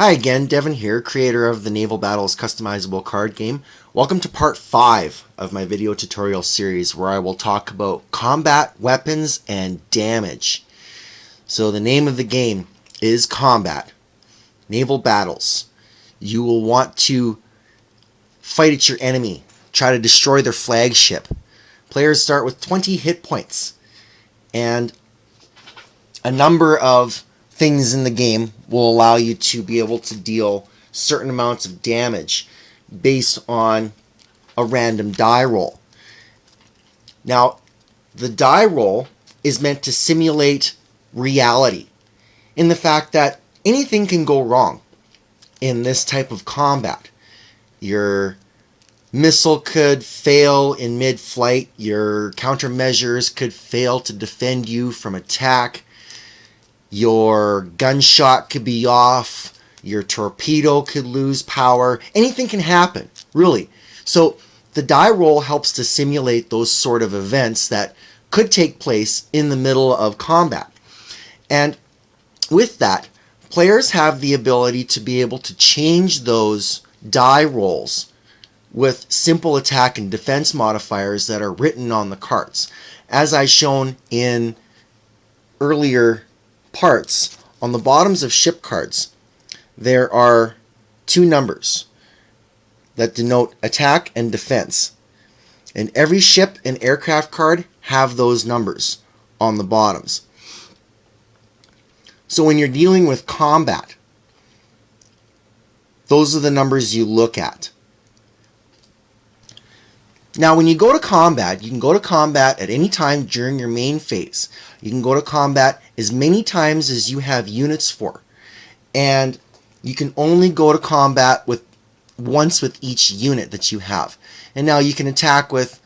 Hi again, Devin here, creator of the Naval Battles customizable card game. Welcome to part 5 of my video tutorial series where I will talk about combat, weapons, and damage. So the name of the game is Combat, Naval Battles. You will want to fight at your enemy, try to destroy their flagship. Players start with 20 hit points, and a number of things in the game will allow you to be able to deal certain amounts of damage based on a random die roll. Now, the die roll is meant to simulate reality in the fact that anything can go wrong in this type of combat. Your missile could fail in mid-flight, your countermeasures could fail to defend you from attack, your gunshot could be off, your torpedo could lose power. Anything can happen, really. So the die roll helps to simulate those sort of events that could take place in the middle of combat. And with that, players have the ability to be able to change those die rolls with simple attack and defense modifiers that are written on the cards. As I shown in earlier parts, on the bottoms of ship cards there are two numbers that denote attack and defense, and every ship and aircraft card have those numbers on the bottoms. So when you're dealing with combat, those are the numbers you look at. Now, when you go to combat, you can go to combat at any time during your main phase. You can go to combat as many times as you have units for. And you can only go to combat once with each unit that you have. And now you can attack with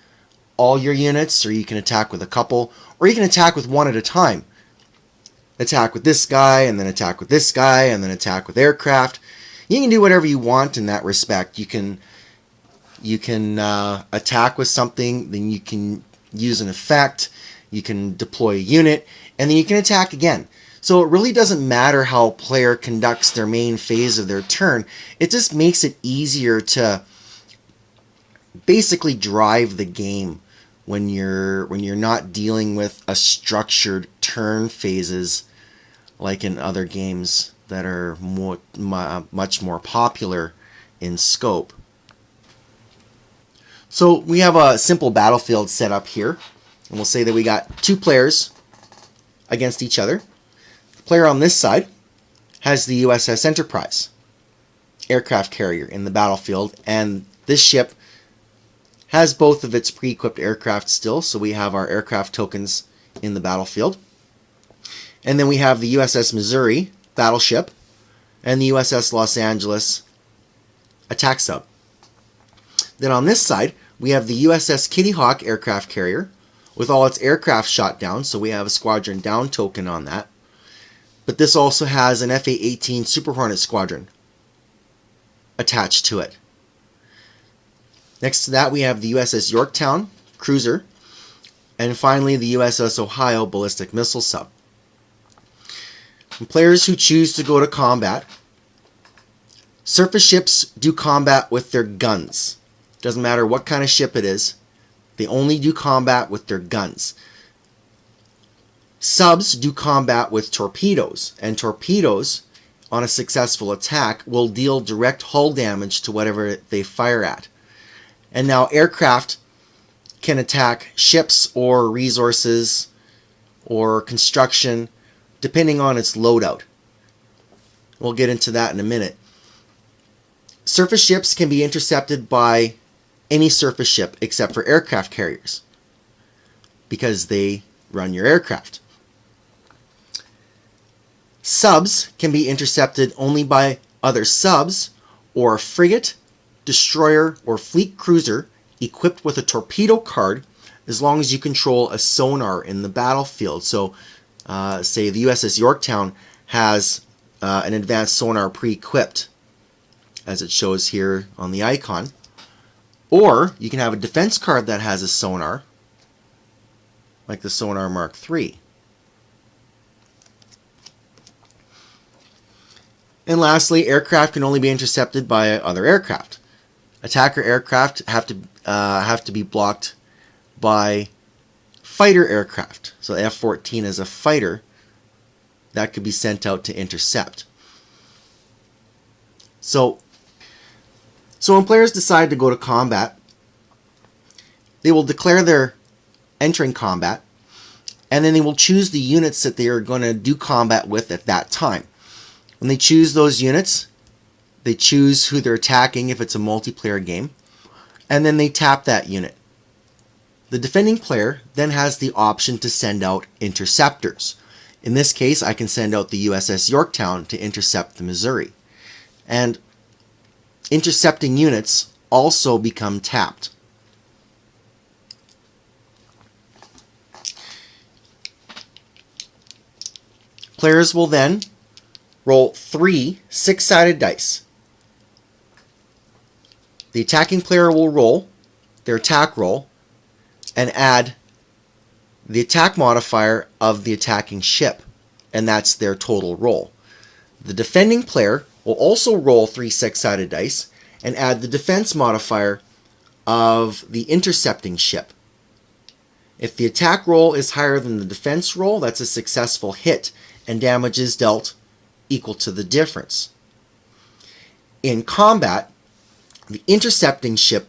all your units, or you can attack with a couple, or you can attack with one at a time. Attack with this guy, and then attack with this guy, and then attack with aircraft. You can do whatever you want in that respect. You can attack with something, then you can use an effect, you can deploy a unit, and then you can attack again. So it really doesn't matter how a player conducts their main phase of their turn. It just makes it easier to basically drive the game when you're not dealing with a structured turn phases like in other games that are much more popular in scope. So we have a simple battlefield set up here, and we'll say that we got two players against each other. The player on this side has the USS Enterprise aircraft carrier in the battlefield, and this ship has both of its pre-equipped aircraft still, so we have our aircraft tokens in the battlefield. And then we have the USS Missouri battleship and the USS Los Angeles attack sub. Then on this side, we have the USS Kitty Hawk aircraft carrier with all its aircraft shot down, so we have a squadron down token on that. But this also has an FA-18 Super Hornet squadron attached to it. Next to that, we have the USS Yorktown cruiser, and finally the USS Ohio ballistic missile sub. And players who choose to go to combat, surface ships do combat with their guns. Doesn't matter what kind of ship it is, they only do combat with their guns. Subs do combat with torpedoes, and torpedoes on a successful attack will deal direct hull damage to whatever they fire at. And now aircraft can attack ships or resources or construction depending on its loadout. We'll get into that in a minute. Surface ships can be intercepted by any surface ship except for aircraft carriers because they run your aircraft. Subs can be intercepted only by other subs or a frigate, destroyer, or fleet cruiser equipped with a torpedo card, as long as you control a sonar in the battlefield. So say the USS Yorktown has an advanced sonar pre-equipped, as it shows here on the icon. Or you can have a defense card that has a sonar, like the Sonar Mark III. And lastly, aircraft can only be intercepted by other aircraft. Attacker aircraft have to be blocked by fighter aircraft. So F-14 is a fighter that could be sent out to intercept. So when players decide to go to combat, they will declare they're entering combat, and then they will choose the units that they are going to do combat with at that time. When they choose those units, they choose who they're attacking if it's a multiplayer game, and then they tap that unit. The defending player then has the option to send out interceptors. In this case, I can send out the USS Yorktown to intercept the Missouri. And intercepting units also become tapped. Players will then roll 3 six-sided dice. The attacking player will roll their attack roll and add the attack modifier of the attacking ship, and that's their total roll. The defending player will also roll 3 six-sided dice and add the defense modifier of the intercepting ship. If the attack roll is higher than the defense roll, that's a successful hit, and damage is dealt equal to the difference. In combat, the intercepting ship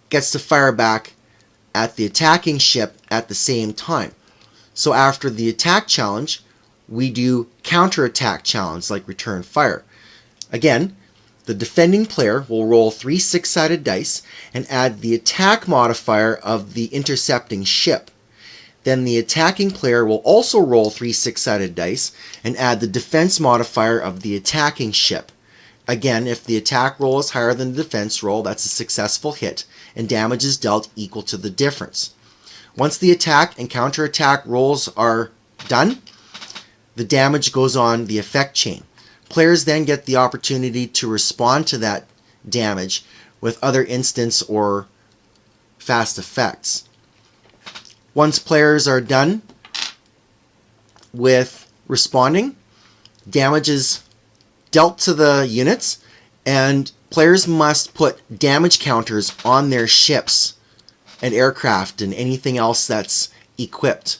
gets to fire back at the attacking ship at the same time. So after the attack challenge, we do counterattack challenge like return fire. Again, the defending player will roll 3 six-sided dice and add the attack modifier of the intercepting ship. Then the attacking player will also roll 3 six-sided dice and add the defense modifier of the attacking ship. Again, if the attack roll is higher than the defense roll, that's a successful hit, and damage is dealt equal to the difference. Once the attack and counterattack rolls are done, the damage goes on the effect chain. Players then get the opportunity to respond to that damage with other instance or fast effects. Once players are done with responding, damage is dealt to the units, and players must put damage counters on their ships and aircraft and anything else that's equipped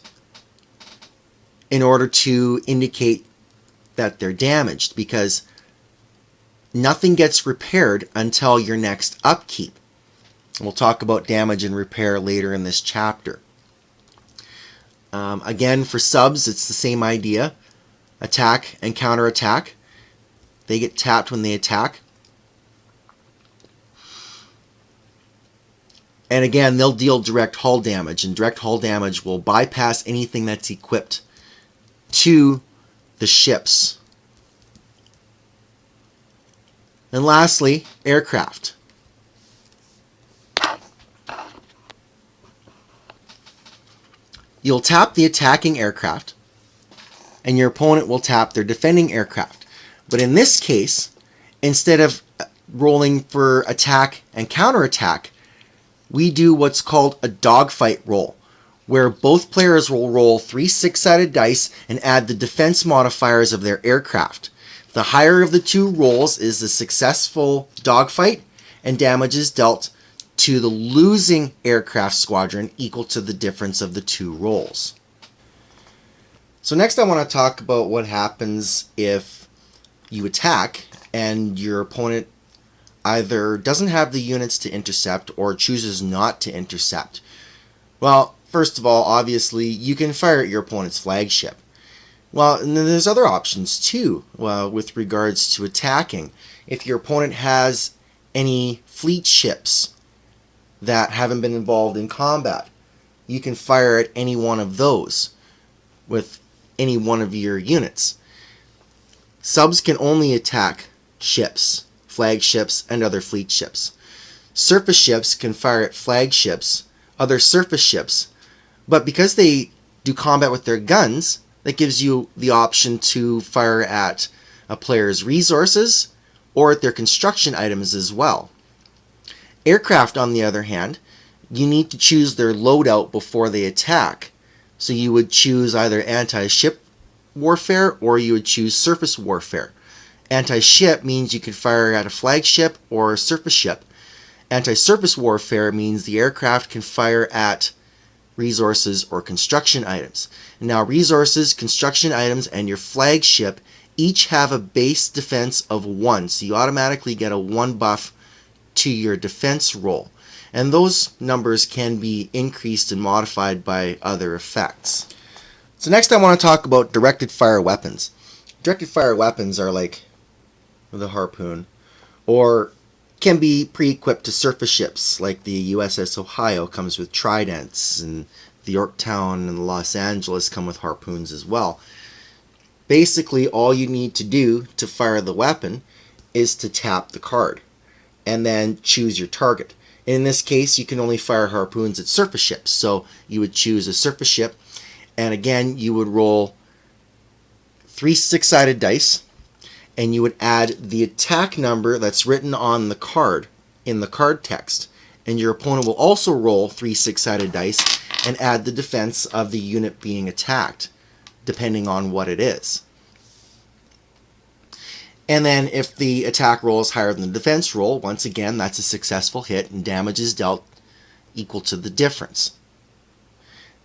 in order to indicate that they're damaged, because nothing gets repaired until your next upkeep. We'll talk about damage and repair later in this chapter. Again, for subs, it's the same idea. Attack and counterattack. They get tapped when they attack. And again, they'll deal direct hull damage, and direct hull damage will bypass anything that's equipped to the ships. And lastly, aircraft. You'll tap the attacking aircraft, and your opponent will tap their defending aircraft. But in this case, instead of rolling for attack and counterattack, we do what's called a dogfight roll, where both players will roll 3 six-sided dice and add the defense modifiers of their aircraft. The higher of the two rolls is a successful dogfight, and damage is dealt to the losing aircraft squadron equal to the difference of the two rolls. So next I want to talk about what happens if you attack and your opponent either doesn't have the units to intercept or chooses not to intercept. Well, first of all, obviously, you can fire at your opponent's flagship. Well, and then there's other options too with regards to attacking. If your opponent has any fleet ships that haven't been involved in combat, you can fire at any one of those with any one of your units. Subs can only attack ships, flagships, and other fleet ships. Surface ships can fire at flagships, other surface ships, but because they do combat with their guns, that gives you the option to fire at a player's resources or at their construction items as well. Aircraft, on the other hand, you need to choose their loadout before they attack. So you would choose either anti-ship warfare or you would choose surface warfare. Anti-ship means you can fire at a flagship or a surface ship. Anti-surface warfare means the aircraft can fire at resources or construction items. Now, resources, construction items, and your flagship each have a base defense of 1, so you automatically get a 1 buff to your defense roll. And those numbers can be increased and modified by other effects. So next I want to talk about directed fire weapons. Directed fire weapons are like the harpoon, or can be pre-equipped to surface ships, like the USS Ohio comes with tridents, and the Yorktown and the Los Angeles come with harpoons as well. Basically, all you need to do to fire the weapon is to tap the card and then choose your target. In this case, you can only fire harpoons at surface ships, so you would choose a surface ship, and again you would roll 3 six-sided dice, and you would add the attack number that's written on the card in the card text, and your opponent will also roll 3 six-sided dice and add the defense of the unit being attacked, depending on what it is. And then if the attack roll is higher than the defense roll, once again that's a successful hit, and damage is dealt equal to the difference.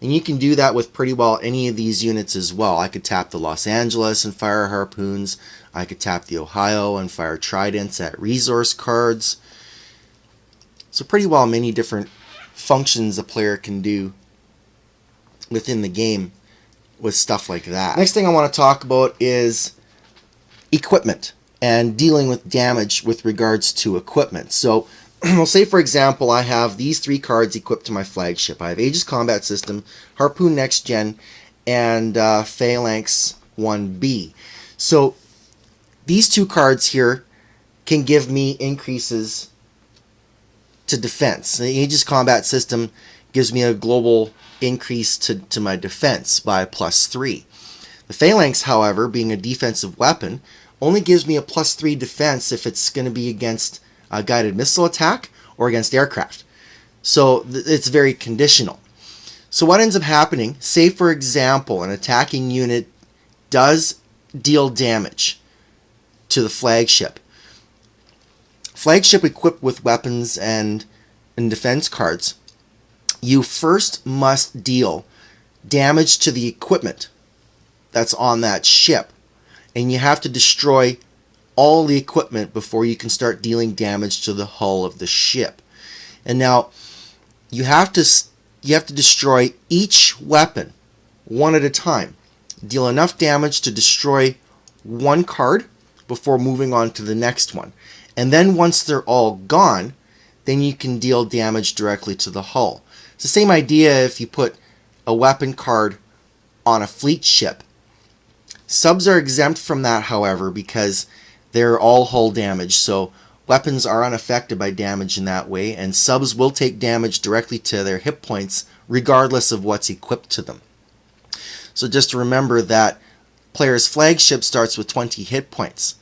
And you can do that with pretty well any of these units as well. I could tap the Los Angeles and fire harpoons. I could tap the Ohio and fire tridents at resource cards. So pretty well many different functions a player can do within the game with stuff like that. Next thing I want to talk about is equipment and dealing with damage with regards to equipment. So we'll say, for example, I have these 3 cards equipped to my flagship. I have Aegis Combat System, Harpoon Next Gen, and Phalanx 1B. So these 2 cards here can give me increases to defense. The Aegis Combat System gives me a global increase to my defense by +3. The Phalanx, however, being a defensive weapon, only gives me a +3 defense if it's going to be against a guided missile attack or against aircraft. So it's very conditional. So what ends up happening, say for example an attacking unit does deal damage to the flagship. Flagship equipped with weapons and defense cards, you first must deal damage to the equipment that's on that ship, and you have to destroy all the equipment before you can start dealing damage to the hull of the ship. And now you have to destroy each weapon one at a time. Deal enough damage to destroy one card before moving on to the next one. And then once they're all gone, then you can deal damage directly to the hull. It's the same idea if you put a weapon card on a fleet ship. Subs are exempt from that, however, because they're all hull damage, so weapons are unaffected by damage in that way, and subs will take damage directly to their hit points regardless of what's equipped to them. So just remember that player's flagship starts with 20 hit points.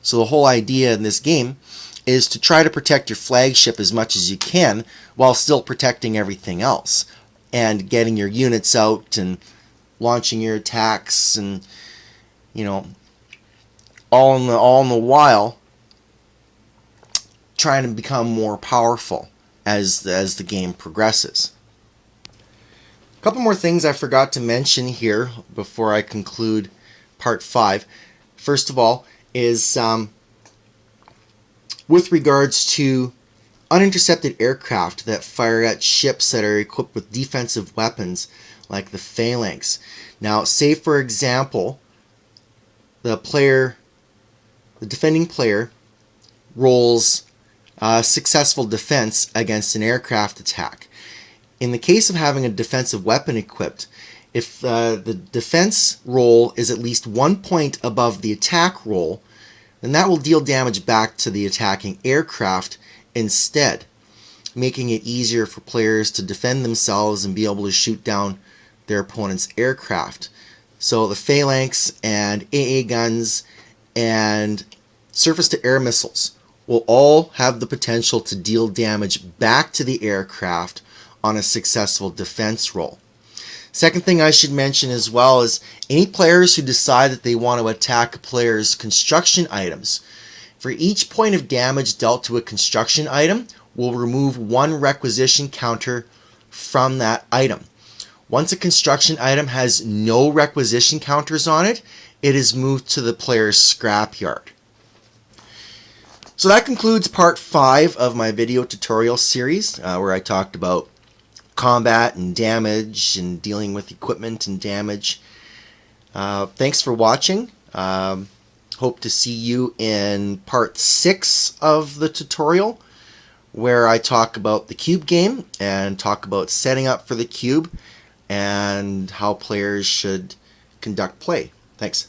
So the whole idea in this game is to try to protect your flagship as much as you can while still protecting everything else, and getting your units out and launching your attacks, and all in the while trying to become more powerful as the game progresses. A couple more things I forgot to mention here before I conclude part 5. First of all is with regards to unintercepted aircraft that fire at ships that are equipped with defensive weapons like the Phalanx. Now, say for example the defending player rolls successful defense against an aircraft attack. In the case of having a defensive weapon equipped, if the defense roll is at least 1 point above the attack roll, then that will deal damage back to the attacking aircraft instead, making it easier for players to defend themselves and be able to shoot down their opponent's aircraft. So the Phalanx and AA guns and surface-to-air missiles will all have the potential to deal damage back to the aircraft on a successful defense roll. Second thing I should mention as well is any players who decide that they want to attack a player's construction items. For each point of damage dealt to a construction item, we'll remove one requisition counter from that item. Once a construction item has no requisition counters on it, it is moved to the player's scrapyard. So that concludes part 5 of my video tutorial series, where I talked about combat and damage and dealing with equipment and damage. Thanks for watching. Hope to see you in part 6 of the tutorial, where I talk about the cube game and talk about setting up for the cube and how players should conduct play. Thanks.